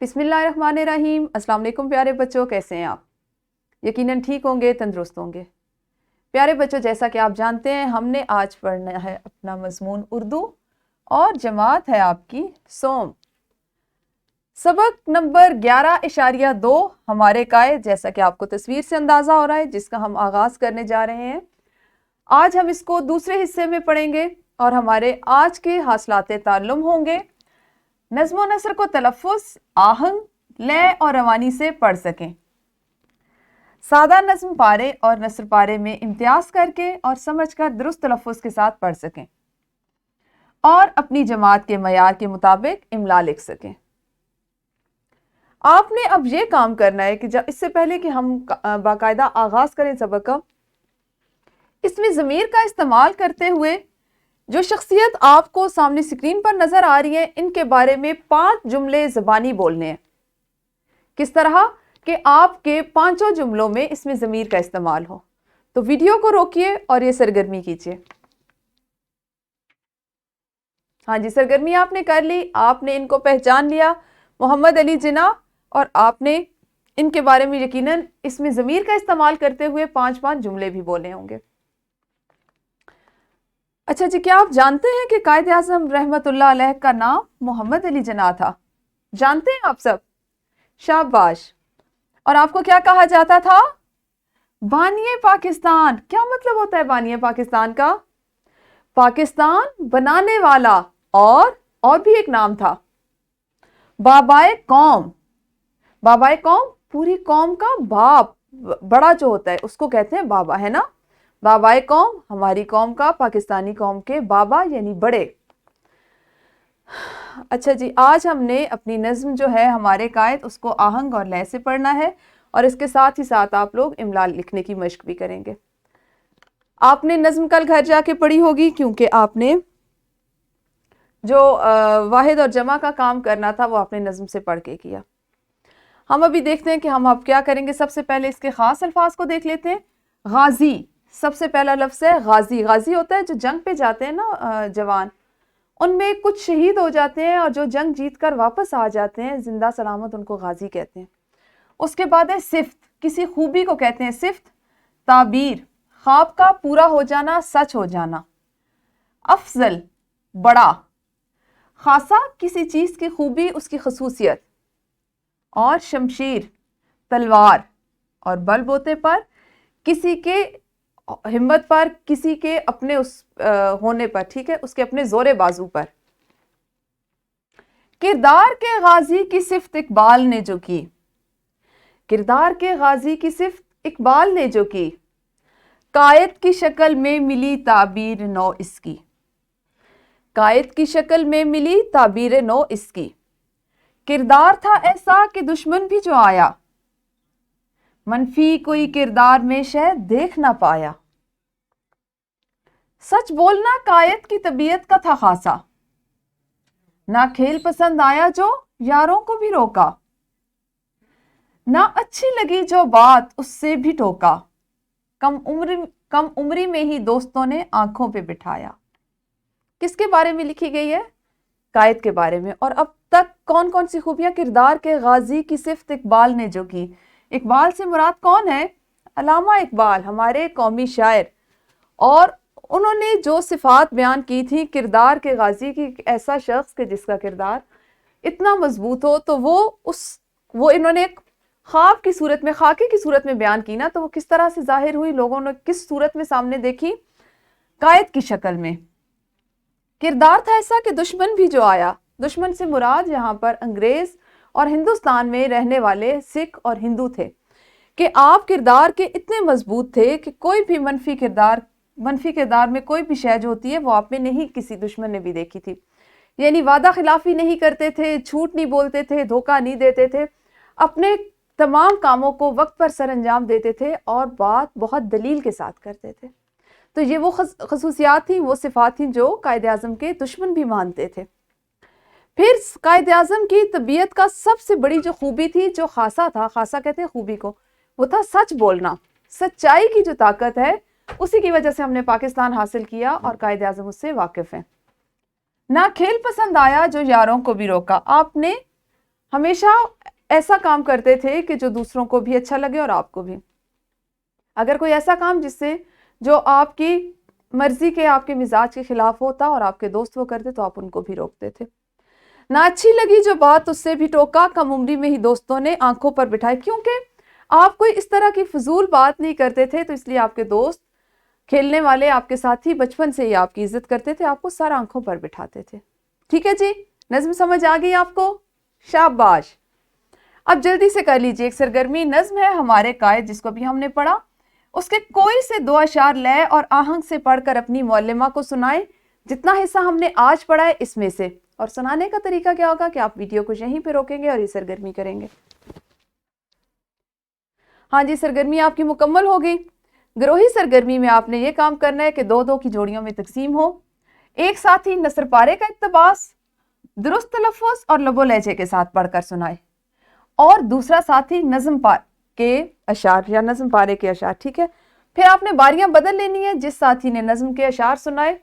بسم اللہ الرحمن الرحیم۔ السلام علیکم پیارے بچوں، کیسے ہیں آپ؟ یقیناً ٹھیک ہوں گے، تندرست ہوں گے۔ پیارے بچوں، جیسا کہ آپ جانتے ہیں ہم نے آج پڑھنا ہے اپنا مضمون اردو اور جماعت ہے آپ کی سوم۔ سبق نمبر 11.2 ہمارے قائد، جیسا کہ آپ کو تصویر سے اندازہ ہو رہا ہے، جس کا ہم آغاز کرنے جا رہے ہیں۔ آج ہم اس کو دوسرے حصے میں پڑھیں گے اور ہمارے آج کے حاصلات تعلم ہوں گے نظم و نثر کو تلفظ، آہنگ، لے اور روانی سے پڑھ سکیں، سادہ نظم پارے اور نثر پارے میں امتیاز کر کے اور سمجھ کر درست تلفظ کے ساتھ پڑھ سکیں اور اپنی جماعت کے معیار کے مطابق املا لکھ سکیں۔ آپ نے اب یہ کام کرنا ہے کہ اس سے پہلے کہ ہم باقاعدہ آغاز کریں سبق کا، اس میں ضمیر کا استعمال کرتے ہوئے جو شخصیت آپ کو سامنے سکرین پر نظر آ رہی ہے، ان کے بارے میں 5 جملے زبانی بولنے ہیں۔ کس طرح کہ آپ کے 5 جملوں میں اس میں ضمیر کا استعمال ہو۔ تو ویڈیو کو روکیے اور یہ سرگرمی کیجیے۔ ہاں جی، سرگرمی آپ نے کر لی، آپ نے ان کو پہچان لیا، محمد علی جناح، اور آپ نے ان کے بارے میں یقیناً اس میں ضمیر کا استعمال کرتے ہوئے 5 جملے بھی بولے ہوں گے۔ اچھا جی، کیا آپ جانتے ہیں کہ قائد اعظم رحمت اللہ علیہ کا نام محمد علی جناح تھا؟ جانتے ہیں آپ سب؟ شاباش۔ اور آپ کو کیا کہا جاتا تھا؟ بانی پاکستان۔ کیا مطلب ہوتا ہے بانی پاکستان کا؟ پاکستان بنانے والا، اور بھی ایک نام تھا بابائے قوم۔ بابائے قوم پوری قوم کا باپ، بڑا جو ہوتا ہے اس کو کہتے ہیں بابا، ہے نا؟ بابائے قوم، ہماری قوم کا، پاکستانی قوم کے بابا یعنی بڑے۔ اچھا جی، آج ہم نے اپنی نظم جو ہے ہمارے قائد، اس کو آہنگ اور لے سے پڑھنا ہے اور اس کے ساتھ ہی ساتھ آپ لوگ املا لکھنے کی مشق بھی کریں گے۔ آپ نے نظم کل گھر جا کے پڑھی ہوگی، کیونکہ آپ نے جو واحد اور جمع کا کام کرنا تھا وہ آپ نے نظم سے پڑھ کے کیا۔ ہم ابھی دیکھتے ہیں کہ ہم اب کیا کریں گے۔ سب سے پہلے اس کے خاص الفاظ کو دیکھ لیتے ہیں۔ غازی، سب سے پہلا لفظ ہے غازی۔ غازی ہوتا ہے جو جنگ پہ جاتے ہیں نا جوان، ان میں کچھ شہید ہو جاتے ہیں اور جو جنگ جیت کر واپس آ جاتے ہیں زندہ سلامت، ان کو غازی کہتے ہیں۔ اس کے بعد ہے صفت، کسی خوبی کو کہتے ہیں صفت۔ تعبیر، خواب کا پورا ہو جانا، سچ ہو جانا۔ افضل، بڑا۔ خاصہ، کسی چیز کی خوبی، اس کی خصوصیت۔ اور شمشیر، تلوار۔ اور بل بوتے پر، کسی کے ہمت پر، کسی کے اپنے اس ہونے پر، ٹھیک ہے، اس کے اپنے زور بازو پر۔ کردار کے غازی کی صفت اقبال نے جو کی۔ کردار کے غازی کی صفت اقبال نے جو کی، قائد کی شکل میں ملی تعبیر نو اس کی۔ قائد کی شکل میں ملی تعبیر نو اس کی۔ کردار تھا ایسا کہ دشمن بھی جو آیا، منفی کوئی کردار میں شاید دیکھ نہ پایا۔ سچ بولنا قائد کی طبیعت کا تھا خاصا، نہ کھیل پسند آیا جو یاروں کو بھی روکا، نہ اچھی لگی جو بات اس سے بھی ٹوکا، کم عمری میں ہی دوستوں نے آنکھوں پہ بٹھایا۔ کس کے بارے میں لکھی گئی ہے؟ قائد کے بارے میں۔ اور اب تک کون کون سی خوبیاں کردار کے غازی کی صفت اقبال نے جو کی؟ اقبال سے مراد کون ہے؟ علامہ اقبال، ہمارے قومی شاعر۔ اور انہوں نے جو صفات بیان کی تھی کردار کے غازی کی، ایسا شخص کہ جس کا کردار اتنا مضبوط ہو، تو وہ انہوں نے ایک خواب کی صورت میں، خاکے کی صورت میں بیان کی نا، تو وہ کس طرح سے ظاہر ہوئی، لوگوں نے کس صورت میں سامنے دیکھی؟ قائد کی شکل میں۔ کردار تھا ایسا کہ دشمن بھی جو آیا، دشمن سے مراد یہاں پر انگریز اور ہندوستان میں رہنے والے سکھ اور ہندو تھے، کہ آپ کردار کے اتنے مضبوط تھے کہ کوئی بھی منفی کردار میں کوئی بھی شے جو ہوتی ہے وہ آپ میں نہیں کسی دشمن نے بھی دیکھی تھی۔ یعنی وعدہ خلافی نہیں کرتے تھے، جھوٹ نہیں بولتے تھے، دھوکہ نہیں دیتے تھے، اپنے تمام کاموں کو وقت پر سر انجام دیتے تھے اور بات بہت دلیل کے ساتھ کرتے تھے۔ تو یہ وہ خصوصیات تھیں، وہ صفات تھیں جو قائد اعظم کے دشمن بھی مانتے تھے۔ پھر قائد اعظم کی طبیعت کا سب سے بڑی جو خوبی تھی، جو خاصہ تھا، خاصہ کہتے ہیں خوبی کو، وہ تھا سچ بولنا۔ سچائی کی جو طاقت ہے، اسی کی وجہ سے ہم نے پاکستان حاصل کیا اور قائد اعظم اس سے واقف ہیں۔ نہ کھیل پسند آیا جو یاروں کو بھی روکا۔ آپ نے ہمیشہ ایسا کام کرتے تھے کہ جو دوسروں کو بھی اچھا لگے اور آپ کو بھی. اگر کوئی ایسا کام جس سے جو آپ کی مرضی کے آپ کے مزاج کے خلاف ہوتا اور آپ کے دوست وہ کرتے تو آپ ان کو بھی روکتے تھے. نہ اچھی لگی جو بات اس سے بھی ٹوکا, کم عمری میں ہی دوستوں نے آنکھوں پر بٹھائے. کیونکہ آپ کوئی اس طرح کی فضول بات نہیں کرتے تھے تو اس لیے آپ کے دوست, کھیلنے والے, آپ کے ساتھی بچپن سے ہی آپ کی عزت کرتے تھے, آپ کو سر آنکھوں پر بٹھاتے تھے. ٹھیک ہے جی, نظم سمجھ آ گئی آپ کو؟ شاباش. اب جلدی سے کر لیجئے. ایک سرگرمی نظم ہے ہمارے قائد جس کو بھی ہم نے پڑھا, اس کے کوئی سے 2 اشعار لے اور آہنگ سے پڑھ کر اپنی معلمہ کو سنائیں. جتنا حصہ ہم نے آج پڑھا ہے اس میں سے. اور سنانے کا طریقہ کیا ہوگا کہ آپ ویڈیو کو یہیں پہ روکیں گے اور یہ سرگرمی کریں گے. ہاں جی, سرگرمی آپ کی مکمل ہو گئی. گروہی سرگرمی میں آپ نے یہ کام کرنا ہے کہ 2-2 کی جوڑیوں میں تقسیم ہو. ایک ساتھی نثر پارے کا اقتباس درست تلفظ اور لب و لہجے کے ساتھ پڑھ کر سنائے, اور دوسرا ساتھی نظم کے اشعار یا نظم پارے کے اشعار. ٹھیک ہے, پھر آپ نے باریاں بدل لینی ہے. جس ساتھی نے نظم کے اشعار سنائے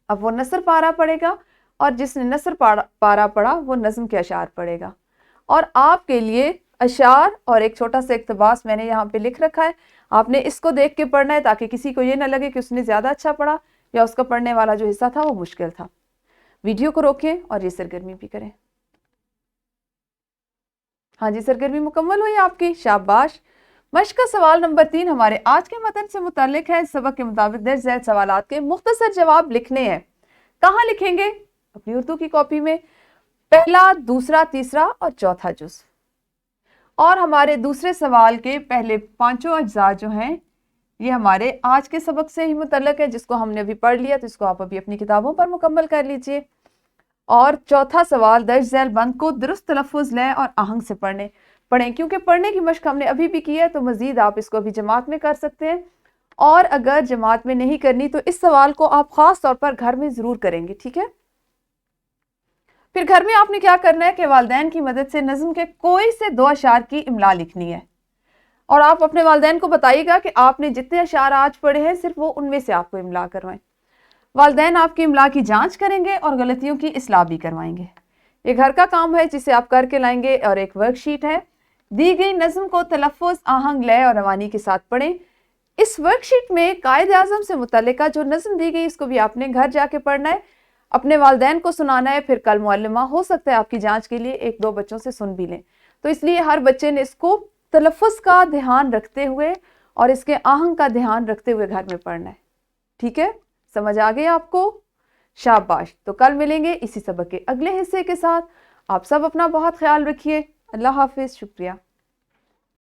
اب وہ نثر پارا پڑھے گا, اور جس نے نثر پارا پڑھا وہ نظم کے اشعار پڑھے گا. اور آپ کے لیے اشعار اور ایک چھوٹا سا اقتباس میں نے یہاں پہ لکھ رکھا ہے, آپ نے اس کو دیکھ کے پڑھنا ہے تاکہ کسی کو یہ نہ لگے کہ اس نے زیادہ اچھا پڑھا یا اس کا پڑھنے والا جو حصہ تھا وہ مشکل تھا. ویڈیو کو روکیں اور یہ سرگرمی بھی کریں. ہاں جی, سرگرمی مکمل ہوئی آپ کی. شاباش. مشق کا سوال نمبر 3 ہمارے آج کے متن سے متعلق ہے. سبق کے مطابق درج ذیل سوالات کے مختصر جواب لکھنے ہیں. کہاں لکھیں گے؟ اپنی اردو کی کاپی میں. پہلا, دوسرا, تیسرا اور چوتھا جز. اور ہمارے دوسرے سوال کے پہلے 5 اجزاء جو ہیں یہ ہمارے آج کے سبق سے ہی متعلق ہے, جس کو ہم نے ابھی پڑھ لیا تو اس کو آپ ابھی اپنی کتابوں پر مکمل کر لیجئے. اور چوتھا سوال درج ذیل بند کو درست تلفظ لیں اور آہنگ سے پڑھیں. کیونکہ پڑھنے کی مشق ہم نے ابھی بھی کی ہے تو مزید آپ اس کو ابھی جماعت میں کر سکتے ہیں, اور اگر جماعت میں نہیں کرنی تو اس سوال کو آپ خاص طور پر گھر میں ضرور کریں گے. ٹھیک ہے, پھر گھر میں آپ نے کیا کرنا ہے کہ والدین کی مدد سے نظم کے کوئی سے 2 اشعار کی املا لکھنی ہے, اور آپ اپنے والدین کو بتائیے گا کہ آپ نے جتنے اشعار آج پڑھے ہیں صرف وہ ان میں سے آپ کو املا کروائیں. والدین آپ کی املا کی جانچ کریں گے اور غلطیوں کی اصلاح بھی کروائیں گے. یہ گھر کا کام ہے جسے آپ کر کے لائیں گے, اور ایک ورک شیٹ ہے. دی گئی نظم کو تلفظ, آہنگ, لے اور روانی کے ساتھ پڑھیں. اس ورک شیٹ میں قائد اعظم سے متعلقہ جو نظم دی گئی اس کو بھی آپ نے گھر جا کے پڑھنا ہے, اپنے والدین کو سنانا ہے. پھر کل معلمہ ہو سکتا ہے آپ کی جانچ کے لیے 1-2 بچوں سے سن بھی لیں, تو اس لیے ہر بچے نے اس کو تلفظ کا دھیان رکھتے ہوئے اور اس کے آہنگ کا دھیان رکھتے ہوئے گھر میں پڑھنا ہے. ٹھیک ہے, سمجھ آ گئی آپ کو؟ شاباش. تو کل ملیں گے اسی سبق کے اگلے حصے کے ساتھ. آپ سب اپنا بہت خیال رکھیے. اللہ حافظ. شکریہ.